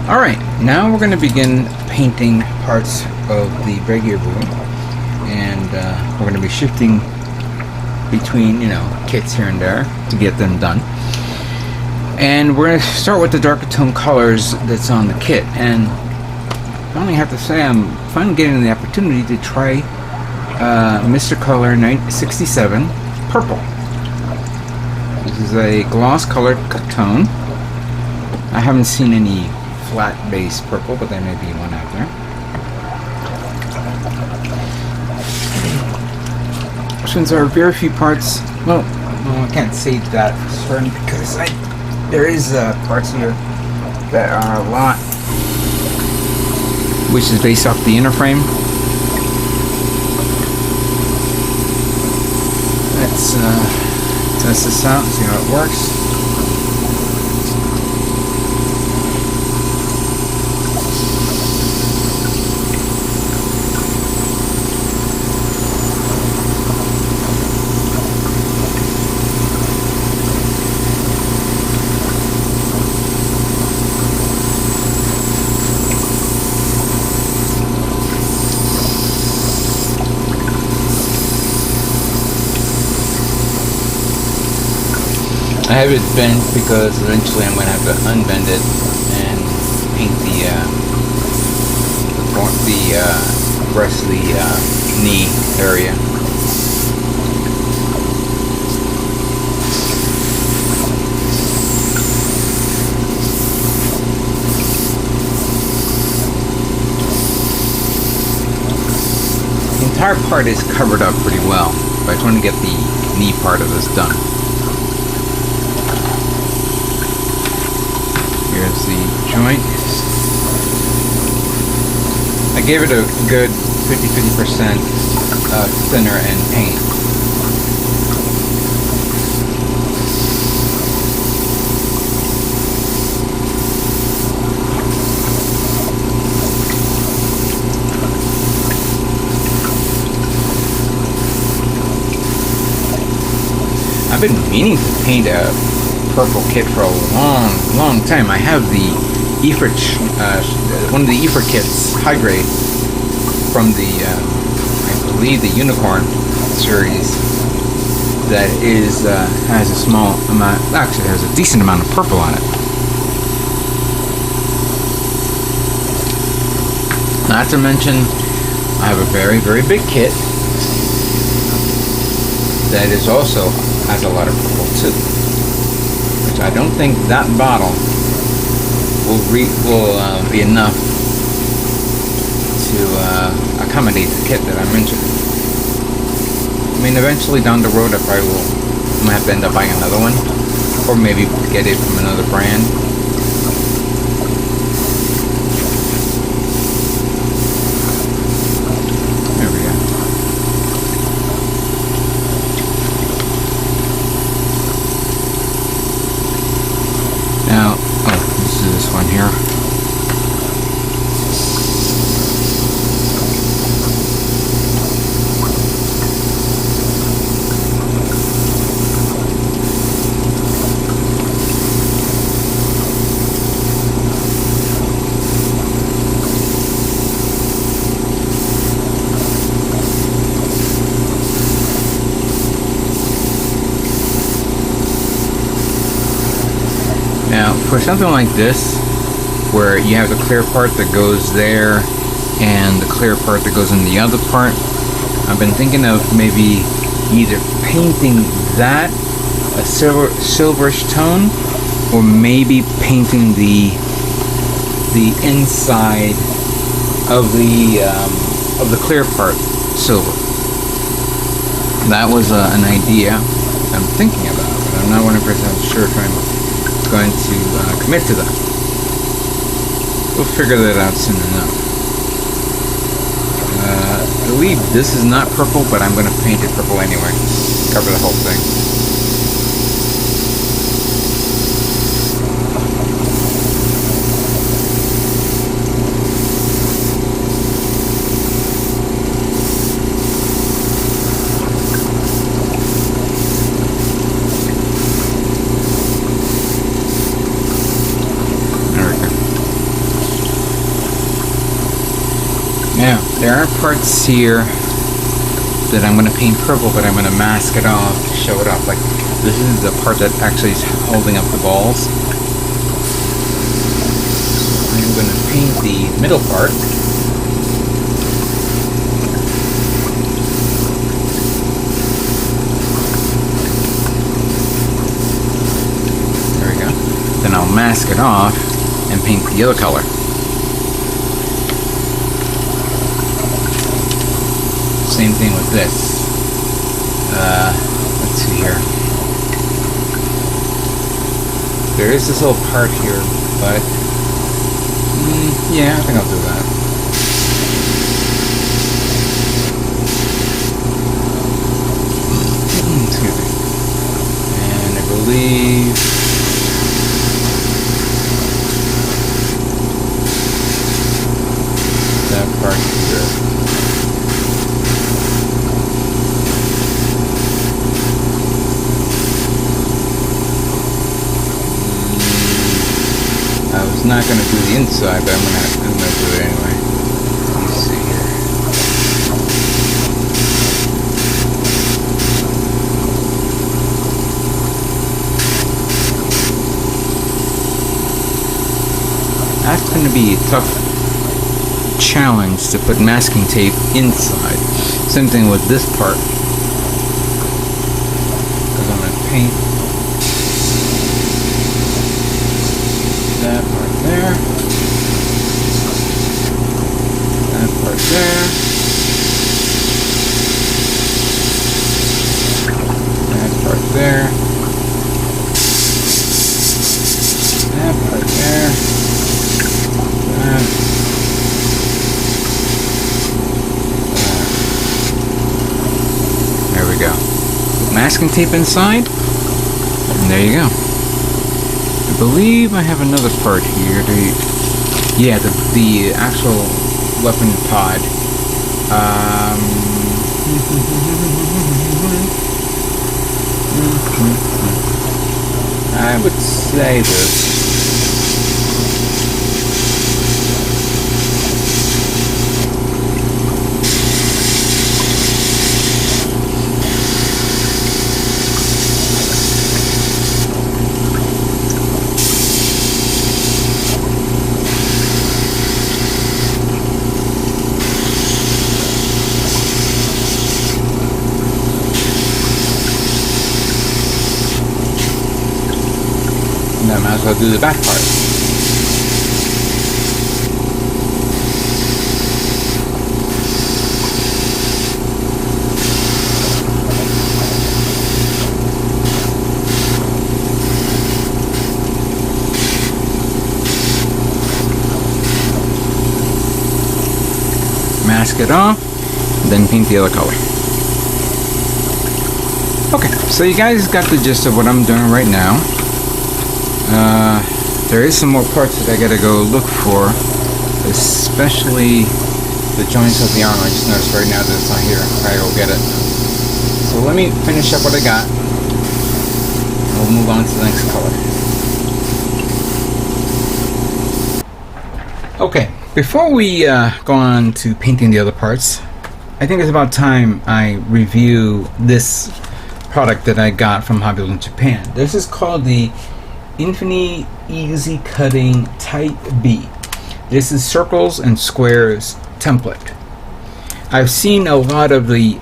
Alright, now we're going to begin painting parts of the Beguir-Beu, and we're going to be shifting between, kits here and there to get them done. And we're going to start with the darker tone colors that's on the kit, and I only have to say I'm finally getting the opportunity to try Mr. Color 67 Purple. This is a gloss colored tone. I haven't seen any flat base purple, but there may be one out there. Since there are very few parts, well, I can't say that for certain because there is parts here that are a lot, which is based off the inner frame. Let's test this out and see how it works. I have it bent because eventually I'm going to have to unbend it and paint the rest of the knee area. The entire part is covered up pretty well, but I just want to get the knee part of this done. Here's the joint. I gave it a good 50% thinner and paint. I've been meaning to paint a purple kit for a long time. I have the Lfrith, one of the Lfrith kits, high grade, from the, I believe the Unicorn series, that is, has a small amount, actually has a decent amount of purple on it. Not to mention, I have a very big kit that is also has a lot of purple too. I don't think that bottle will be enough to accommodate the kit that I'm into. I mean, eventually down the road I probably might have to end up buying another one, or maybe get it from another brand. There we go. Now, this is this one here. Now, for something like this, where you have the clear part that goes there and the clear part that goes in the other part, I've been thinking of maybe either painting that a silverish tone, or maybe painting the inside of the clear part silver. That was an idea I'm thinking about, but I'm not 100% sure if I'm going to commit to that. We'll figure that out soon enough. I believe this is not purple, but I'm going to paint it purple anyway. Cover the whole thing. there are parts here that I'm going to paint purple, but I'm going to mask it off to show it off. Like, this is the part that actually is holding up the balls. I'm going to paint the middle part. There we go. Then I'll mask it off and paint the other color. Same thing with this. Let's see here. There is this little part here, but yeah, I think I'll do that. Excuse me. And I believe that part here. I was not going to do the inside, but I'm going to do it anyway. Let's see here. That's going to be a tough challenge to put masking tape inside. Same thing with this part. Because I'm going to paint that part there, that part there, that part there, that part there, that. There we go. Put masking tape inside, and there you go. I believe I have another part here. Yeah, the actual weapon pod. I would say this. And I might as well do the back part. Mask it off, then paint the other color. Okay, so you guys got the gist of what I'm doing right now. There is some more parts that I gotta go look for, especially the joints of the arm. I just noticed right now that it's not here. I gotta go get it. So let me finish up what I got, and we'll move on to the next color. Okay, before we go on to painting the other parts, I think it's about time I review this product that I got from Hobby in Japan. This is called the Infini Easy Cutting Type B. This is circles and squares template. I've seen a lot of the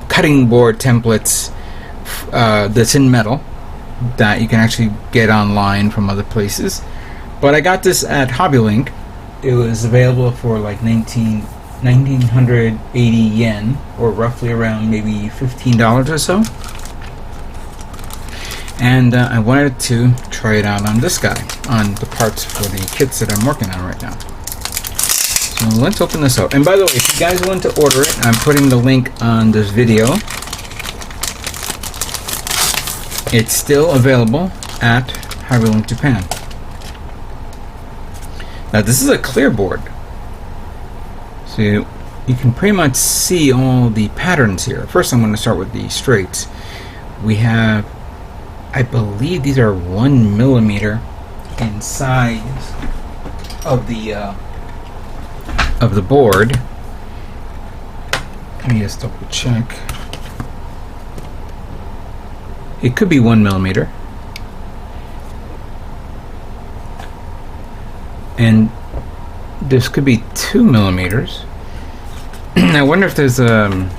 cutting board templates that's in metal that you can actually get online from other places, but I got this at HobbyLink. It was available for like 1980 yen, or roughly around maybe $15 or so. And I wanted to try it out on this guy, on the parts for the kits that I'm working on right now. So let's open this up. And by the way, if you guys want to order it, I'm putting the link on this video. It's still available at HobbyLink Japan. Now this is a clear board, so you can pretty much see all the patterns here. First I'm going to start with the straights. We have, I believe these are 1 millimeter in size of the of the board. Let me just double check. It could be 1 millimeter. And this could be 2 millimeters. I wonder if there's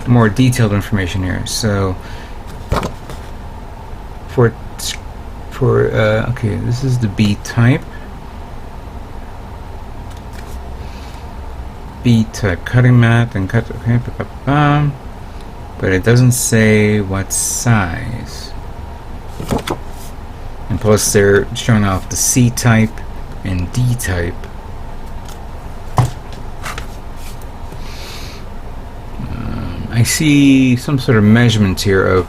more detailed information here. So for okay, this is the B type. B type cutting mat and cut. Okay, but it doesn't say what size. And plus, they're showing off the C type and D type. I see some sort of measurements here of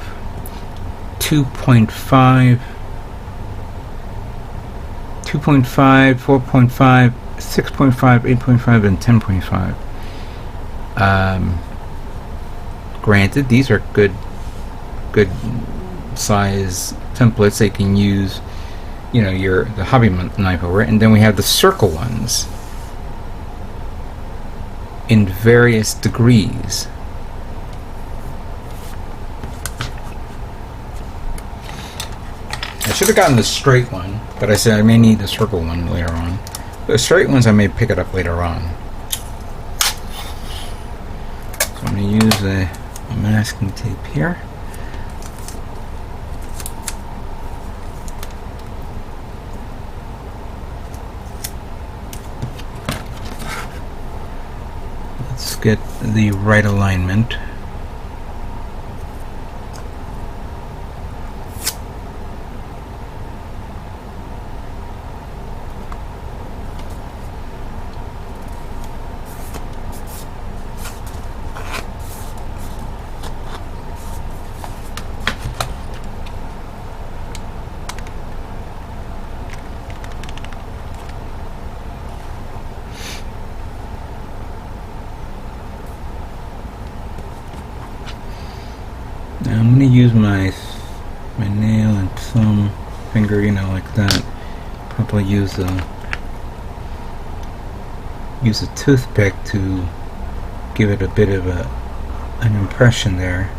2.5, 4.5, 6.5, 8.5, and 10.5. Granted, these are good size templates they can use, you know, the hobby knife over it. And then we have the circle ones in various degrees. I should have gotten the straight one, but I said I may need the circle one later on. The straight ones I may pick it up later on. So I'm going to use a masking tape here. Let's get the right alignment. Now I'm going to use my nail and thumb finger, you know, like that. Probably use a toothpick to give it a bit of an impression there.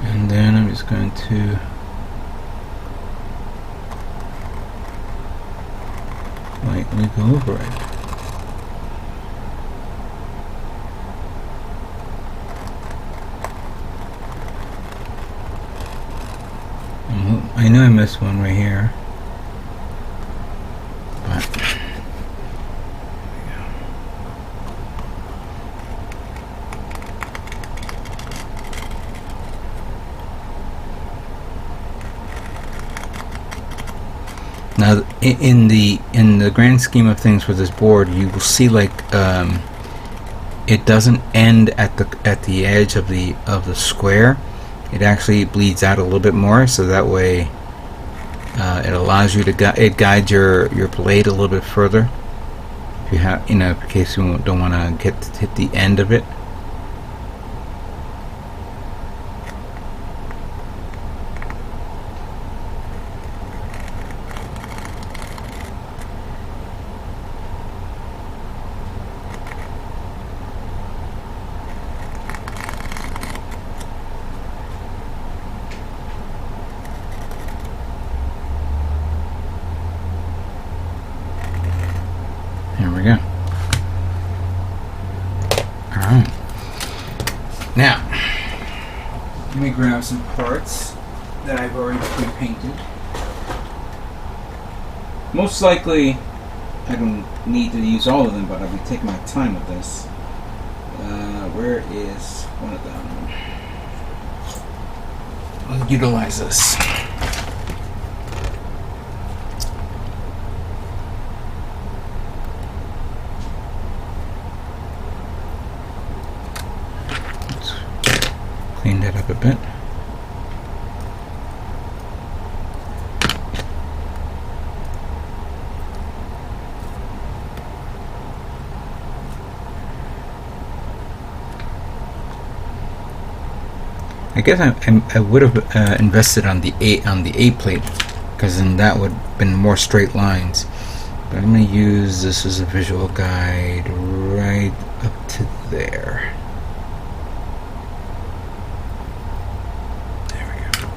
And then I'm just going to lightly go over it. I know I missed one right here. But now, in the grand scheme of things for this board, you will see like it doesn't end at the edge of the square. It actually bleeds out a little bit more, so that way it allows you to it guides your blade a little bit further. If you have, in case you don't want to hit the end of it. There we go. Alright. Now, let me grab some parts that I've already pre-painted. Most likely, I don't need to use all of them, but I'll be taking my time with this. Where is one of them? I'll utilize this. Clean that up a bit. I guess I would have invested on the A plate, because then that would have been more straight lines. But I'm going to use this as a visual guide right up to there. There we go.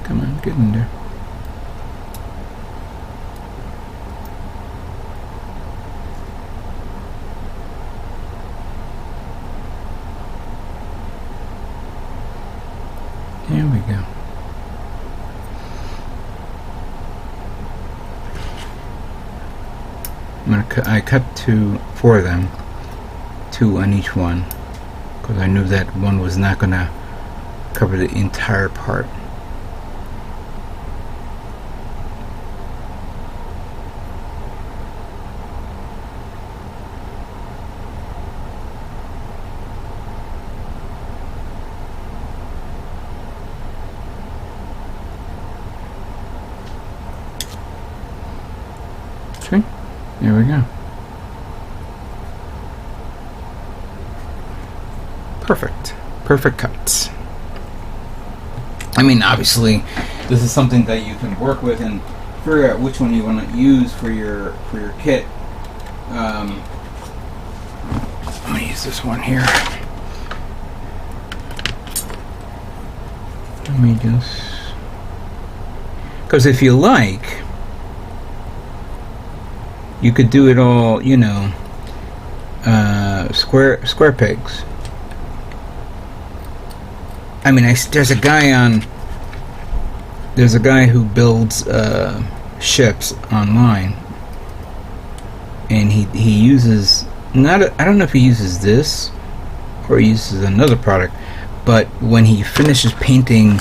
Come on, get in there. There we go. I cut four of them, 2 on each one, because I knew that one was not going to cover the entire part. Okay, there we go. Perfect cuts. I mean, obviously, this is something that you can work with and figure out which one you want to use for your kit. I'm gonna use this one here. Let me just, because if you like, you could do it all, you know, square pegs. I mean, there's a guy who builds ships online, and he uses I don't know if he uses this or he uses another product, but when he finishes painting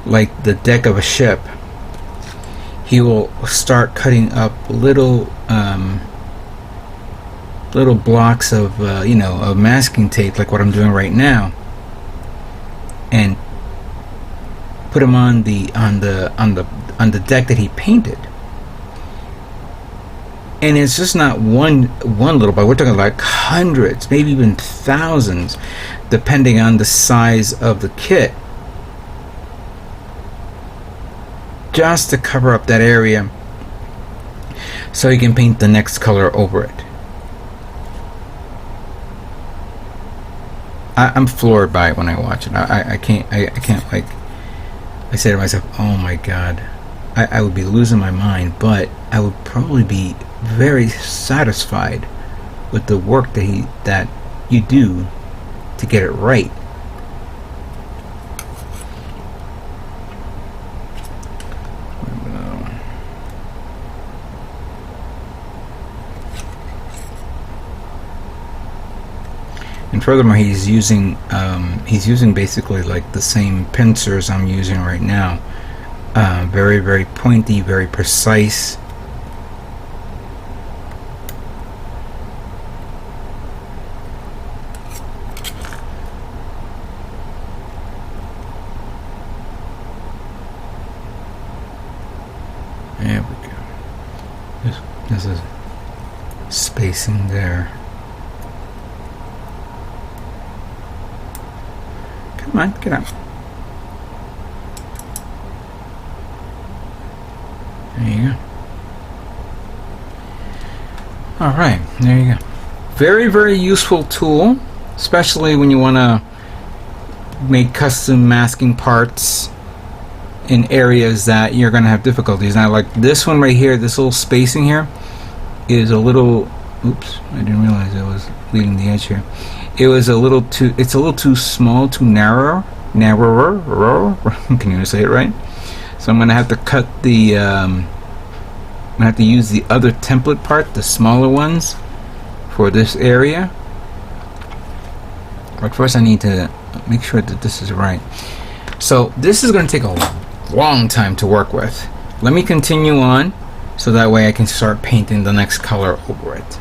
like the deck of a ship, he will start cutting up little blocks of of masking tape, like what I'm doing right now, and put them on the deck that he painted. And it's just not one little block. We're talking like hundreds, maybe even thousands, depending on the size of the kit, just to cover up that area so you can paint the next color over it. I'm floored by it when I watch it. I can't like, I say to myself, oh my god, I would be losing my mind, but I would probably be very satisfied with the work that you do to get it right. And furthermore, he's using basically like the same pincers I'm using right now. Very, very pointy, very precise. There we go. This is spacing there. Come on, get up. There you go. Alright, there you go. Very, very useful tool, especially when you want to make custom masking parts in areas that you're going to have difficulties. Now, like this one right here, this little spacing here is a little, oops, I didn't realize I was leaving the edge here. It's a little too small, too narrower. Can you say it right? So I'm going to have to cut the, I'm going to have to use the other template part, the smaller ones, for this area. But first I need to make sure that this is right. So this is going to take a long time to work with. Let me continue on so that way I can start painting the next color over it.